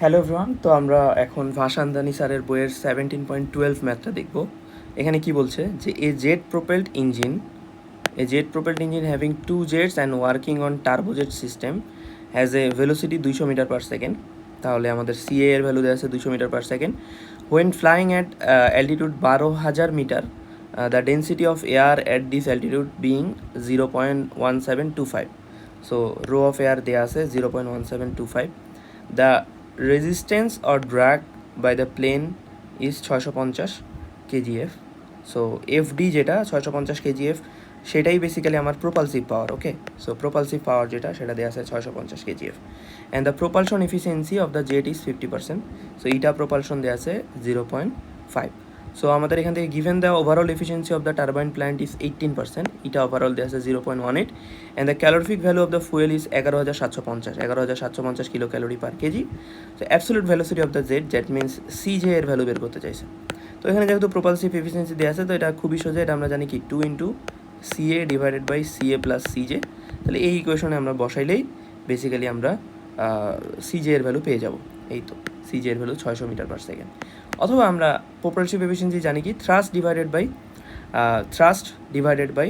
Hello everyone, তো আমরা এখন ভাসানদানি স্যারের বইয়ের 17.12 ম্যাথটা দেখব। এখানে কি বলছে যে a jet propelled engine having two jets and working on turbojet system has a velocity 200 metre per second. তাহলে আমাদের সিএ এর ভ্যালু দেওয়া আছে 200 metre per second. When flying at altitude 12,000 metre, the density of air at this altitude being 0.1725. So rho of air দেওয়া আছে 0.1725. The resistance or drag by the plane is 650 kgf. So FD যেটা 650 কেজিএফ, সেটাই basically আমার প্রোপালসিভ পাওয়ার। ওকে, so প্রোপালসিভ power যেটা সেটা দেওয়া আছে 650 KGF. And the propulsion efficiency of the jet is 50%. So eta propulsion দেওয়া আছে 0.5. সো আমাদের এখান থেকে given the overall efficiency of the turbine plant is 18%. এটা ওভারঅল দেওয়া আছে 0.18. And the calorific value of the fuel is 11,750 kilo calorie per KG. তো absolute velocity of the jet, that means cj এর value বের করতে চাইছে। তো এখানে যেহেতু প্রোপালসিভ এফিসিয়েন্সি দেওয়া আছে, তো এটা খুবই সোজা। এটা আমরা জানি কি 2 into CA divided by CA plus CJ. তাহলে এই ইকুয়েশনে আমরা বসাইলেই বেসিক্যালি আমরা সিজে এর ভ্যালু পেয়ে যাব। এই তো সিজে এর ভ্যালু 600 মিটার পার সেকেন্ড। অথবা আমরা প্রোপালসিভ এফিসিয়েন্সি জানি কি থ্রাস্ট ডিভাইডেড বাই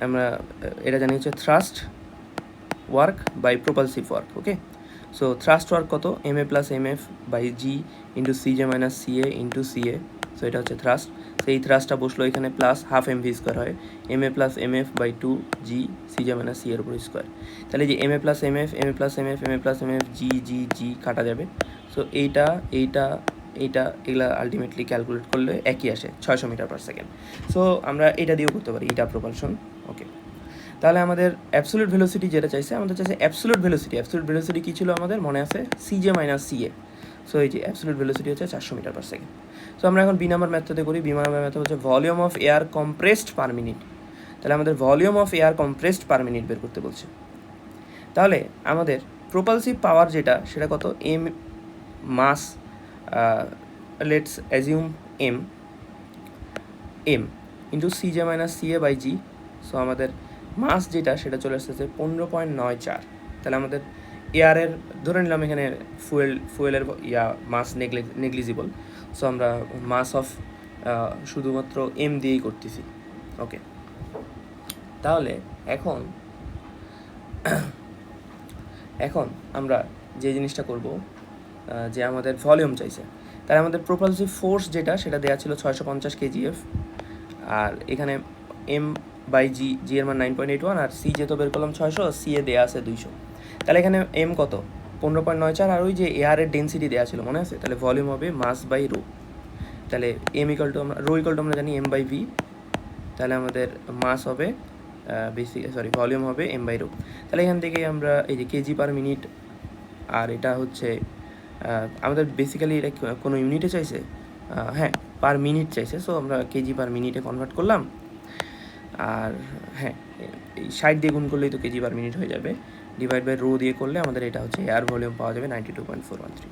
আমরা এটা জানি হচ্ছে thrust work by propulsive work. Okay, so thrust work কত? M a plus m f by g into সিজে minus ca into ca. So এটা হচ্ছে থ্রাস্ট। সেই থ্রাস্টটা বসলো এখানে plus half m v square হয় m a plus m f by 2 g cj minus c এর উপর স্কোয়ার। তাহলে যে m a plus m f g g g কাটা যাবে। সো এইটা এগুলা আলটিমেটলি ক্যালকুলেট করলে একই আসে 600 মিটার পার সেকেন্ড। সো আমরা এটা দিয়েও করতে পারি, এটা প্রপালশন। ওকে, তাহলে আমাদের অ্যাবসোলিউট ভেলোসিটি যেটা চাইছে, আমাদের চাইছে অ্যাবসোলিউট ভেলোসিটি কী ছিল আমাদের মনে আছে? সিজে মাইনাস সিএ। সো এই যে অ্যাবসোলিউট ভেলোসিটি হচ্ছে 400 মিটার পার সেকেন্ড। সো আমরা এখন বি নাম্বার ম্যাথটাতে করি। বি নাম্বার ম্যাথড হচ্ছে volume of air compressed per minute. তাহলে আমাদের volume of air compressed per minute বের করতে বলছে। তাহলে আমাদের প্রোপালসিভ পাওয়ার যেটা সেটা কত? M mass, let's assume m into সিজে minus ca by g. So আমাদের মাস যেটা সেটা চলে আসতেছে 15.94। তাহলে আমাদের এয়ারের ধরে নিলাম এখানে ফুয়েলের মাস নেগলিজিবল। সো আমরা মাস অফ শুধুমাত্র এম দিয়েই করতেছি। ওকে, তাহলে এখন আমরা যে জিনিসটা করব, যে আমাদের ভলিউম চাইছে, তাহলে আমাদের প্রোপালসিভ ফোর্স যেটা সেটা দেওয়া ছিল 650 কেজিএফ। আর এখানে এম বাই জি এর মান 9.81, আর সি যেহেতু বের করলাম 600, সি এ দেওয়া আছে 200। তাহলে এখানে এম কত? 15.94। আর ওই যে এয়ারের ডেন্সিটি দেওয়া ছিল মনে আছে, তাহলে ভলিউম হবে মাস বাই রো। তাহলে রো ইকুয়াল টু আমরা জানি এম বাই ভি। তাহলে আমাদের মাস হবে ভলিউম হবে এম বাই রো। তাহলে এখান থেকে আমরা এই যে কেজি পার মিনিট, আর এটা হচ্ছে আমাদের বেসিক্যালি এটা কোনো ইউনিটে চাইছে, হ্যাঁ পার মিনিট চাইছে। সো আমরা কেজি পার মিনিটে কনভার্ট করলাম। আর হ্যাঁ, এই 60 দিয়ে গুণ করলেই তো কেজি পার মিনিট হয়ে যাবে। ডিভাইড বাই রো দিয়ে করলে আমাদের এটা হচ্ছে এয়ার ভলিউম পাওয়া যাবে 92.413।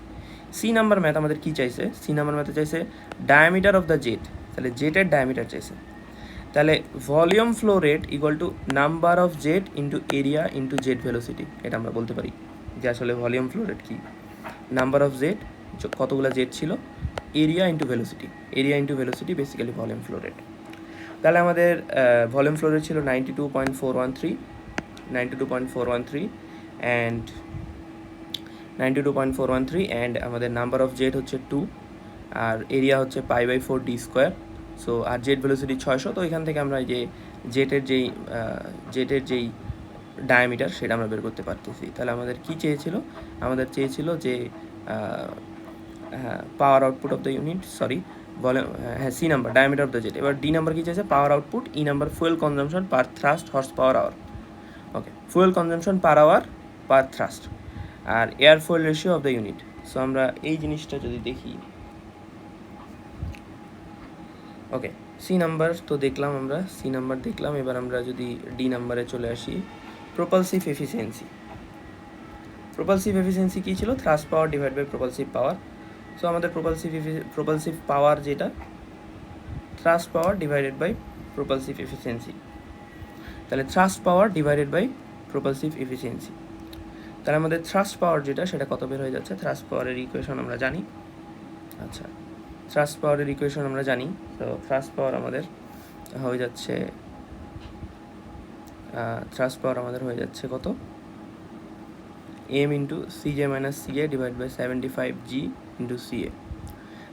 সি নাম্বার ম্যাথ আমাদের কী চাইছে? সি নাম্বার ম্যাথে চাইছে ডায়ামিটার অফ দ্য জেট। তাহলে জেটের ডায়ামিটার চাইছে। তাহলে volume flow rate equal to number of jet into area into jet velocity. এটা আমরা বলতে পারি যে আসলে ভলিউম ফ্লো রেট কী? নাম্বার অফ জেট, কতগুলো জেট ছিল, area into velocity basically volume flow rate. তাহলে আমাদের ভলিউম ফ্লো রেট ছিল 92.413 অ্যান্ড 92.413, অ্যান্ড আমাদের নাম্বার অফ জেট হচ্ছে 2, আর এরিয়া হচ্ছে π/4 ডি স্কোয়ার। সো আর জেট ভেলোসিটি 600। তো এখান থেকে আমরা যে জেটের যেই ডায়ামিটার সেটা আমরা বের করতে পারতেছি। তাহলে আমাদের কী চেয়েছিল? আমাদের চেয়েছিল যে power output of the unit, C number diameter of the jet. এবার ডি নাম্বার কী চাইছে? Power output. E number fuel consumption per thrust horse power hour. Okay, fuel consumption per hour per thrust, আর air fuel ratio of the unit. So আমরা এই জিনিসটা যদি দেখি, ওকে C number তো দেখলাম, এবার আমরা যদি ডি নাম্বারে চলে আসি, প্রোপালসিভ এফিসিয়েন্সি কী ছিল? Thrust power divide by propulsive power. So আমাদের প্রোপালসিভ পাওয়ার যেটা, thrust power divided by propulsive efficiency. তাহলে thrust power divided by propulsive efficiency. তাহলে আমাদের থ্রাস্ট পাওয়ার যেটা সেটা কত বের হয়ে যাচ্ছে, থ্রাস্ট পাওয়ারের ইকুয়েশন আমরা জানি। আচ্ছা, থ্রাস্ট পাওয়ারের ইকুয়েশন আমরা জানি। তো থ্রাস্ট পাওয়ার আমাদের হয়ে যাচ্ছে কত, এম ইন্টু সিজে minus CA divide by 75g into CA.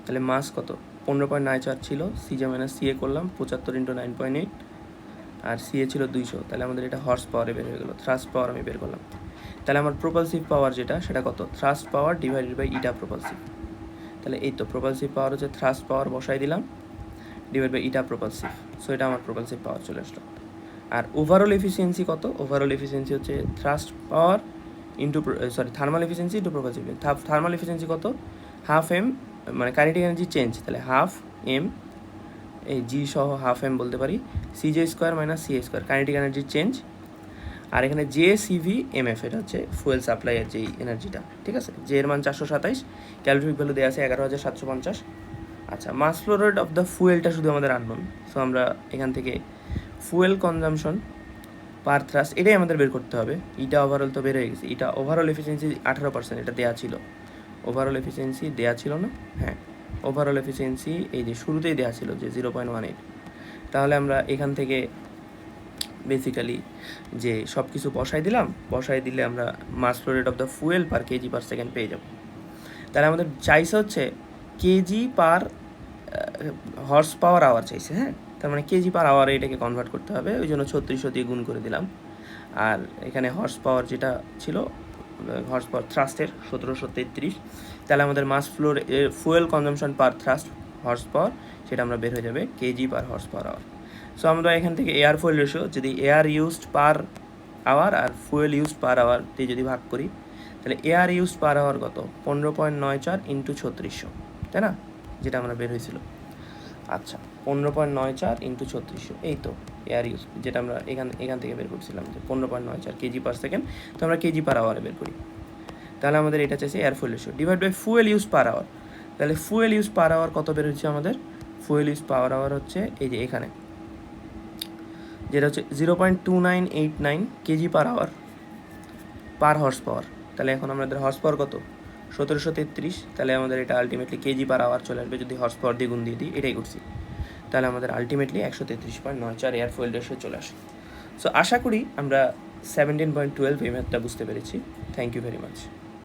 তাহলে মাস কত, 15.94 ছিল, সিজে মাইনাস সিএ করলাম 75 ইন্টু 9.8, আর সিএ ছিল 200। তাহলে আমাদের এটা হর্স পাওয়ারে বের হয়ে গেলো, থ্রাস্ট পাওয়ার আমি বের করলাম। তাহলে আমার প্রপালসিভ পাওয়ার যেটা সেটা কত, thrust power divided by eta propulsive. তাহলে এই তো প্রপালসিভ পাওয়ার হচ্ছে থ্রাস্ট পাওয়ার বসাই দিলাম divide by eta propulsive. So এটা আমার প্রপালসিভ পাওয়ার চলে আসলো। আর ওভারঅল এফিসিয়েন্সি কত, ওভারঅল এফিসিয়েন্সি হচ্ছে thrust power into thermal efficiency into propulsive. Thermal efficiency কত, হাফ এম, মানে কাইনেটিক এনার্জি চেঞ্জ, তাহলে হাফ এম, এই জি সহ হাফ এম বলতে পারি, cj square minus ca square kinetic energy change. আর এখানে জে সিভি এম এফ, এটা হচ্ছে ফুয়েল সাপ্লাইয়ের যেই এনার্জিটা, ঠিক আছে। জে এর মান 427, ক্যালোরিফিক ভ্যালু দেওয়া আছে 11,750। আচ্ছা, mass flow rate of the ফুয়েলটা শুধু আমাদের আননোন। সো আমরা এখান থেকে ফুয়েল কনজামশন পার থ্রাস্ট এটাই আমাদের বের করতে হবে। ইটা ওভারঅল তো বের হয়ে গেছে, এটা ওভারঅল এফিসিয়েন্সি 18%, এটা দেওয়া ছিল। ওভারঅল এফিসিয়েন্সি দেওয়া ছিল না, হ্যাঁ ওভারঅল এফিসিয়েন্সি এই যে শুরুতেই দেওয়া ছিল যে 0.18। তাহলে আমরা এখান থেকে বেসিক্যালি যে সব কিছু বসাই দিলে আমরা mass flow rate of the fuel per KG per second পেয়ে যাব। তাহলে আমাদের চাইছে হচ্ছে KG per horse power hour চাইছে, হ্যাঁ। তার মানে কেজি পার আওয়ারে এটাকে কনভার্ট করতে হবে, ওই জন্য 3600 দিয়ে গুণ করে দিলাম। আর এখানে হর্স পাওয়ার যেটা ছিল, হর্স পাওয়ার থ্রাস্টের 1733। তাহলে আমাদের মাস floor fuel consumption per thrust horse পাওয়ার সেটা আমরা বের হয়ে যাবে KG per horse power hour. So আমরা এখান থেকে এয়ার ফুয়েল রেশিও যদি এয়ার ইউজড পার আওয়ার আর ফুয়েল ইউজড পার আওয়ার দিয়ে যদি ভাগ করি, তাহলে এয়ার ইউজড পার আওয়ার কত, 15.94 ইন্টু 3600, তাই না, যেটা আমরা বের হয়েছিল। আচ্ছা, 15.94 ইন্টু 3600, এই তো এয়ার ইউজ যেটা আমরা এখান থেকে বের করছিলাম যে 15.94 কেজি পার সেকেন্ড। তো আমরা কেজি পার আওয়ারে বের করি। তাহলে আমাদের এটা চাইছে air fuel ratio divide by fuel use per hour. তাহলে ফুয়েল ইউজ পার আওয়ার কত বের হচ্ছে আমাদের, ফুয়েল ইউজ পার আওয়ার হচ্ছে এই যে এখানে যেটা হচ্ছে 0.2989 KG per hour per horse power. তাহলে এখন আমাদের হর্স পাওয়ার কত, 1733। তাহলে আমাদের এটা আলটিমেটলি কেজি পার আওয়ার চলে আসবে যদি হর্স পাওয়ার দিয়ে গুণ দিয়ে দিই, এটাই করছি। তাহলে আমাদের আলটিমেটলি 133.94 এয়ার ফুয়েল রেশিও চলে আসে। সো আশা করি আমরা 17.12 এই ম্যাথটা বুঝতে পেরেছি। Thank you very much.